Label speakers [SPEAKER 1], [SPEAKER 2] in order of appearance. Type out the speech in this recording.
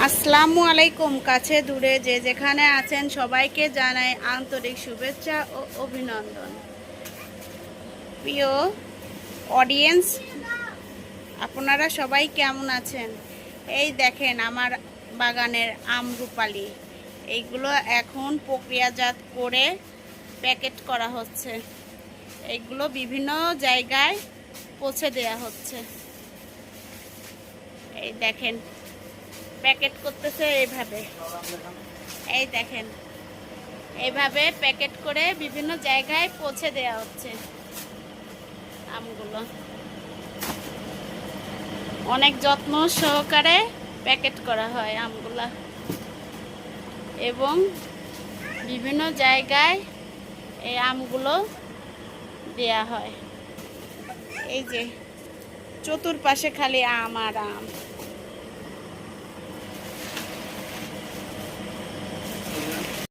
[SPEAKER 1] আসসালামু আলাইকুম। কাছে দূরে যে যেখানে আছেন সবাইকে জানাই আন্তরিক শুভেচ্ছা ও অভিনন্দন। প্রিয় অডিয়েন্স, আপনারা সবাই কেমন আছেন? এই দেখেন আমার বাগানের আমরুপালি, এইগুলো এখন প্রক্রিয়াজাত করে প্যাকেট করা হচ্ছে। এইগুলো বিভিন্ন জায়গায় পৌঁছে দেয়া হচ্ছে। এই দেখেন প্যাকেট করতেছে এইভাবে। এই দেখেন এইভাবে প্যাকেট করে বিভিন্ন জায়গায় পৌঁছে দেওয়া হচ্ছে। আমগুলো অনেক যত্ন সহকারে প্যাকেট করা হয় আমগুলা, এবং বিভিন্ন জায়গায় এই আমগুলো দেয়া হয়। এই যে চতুর্পাশে খালি আম আর আম।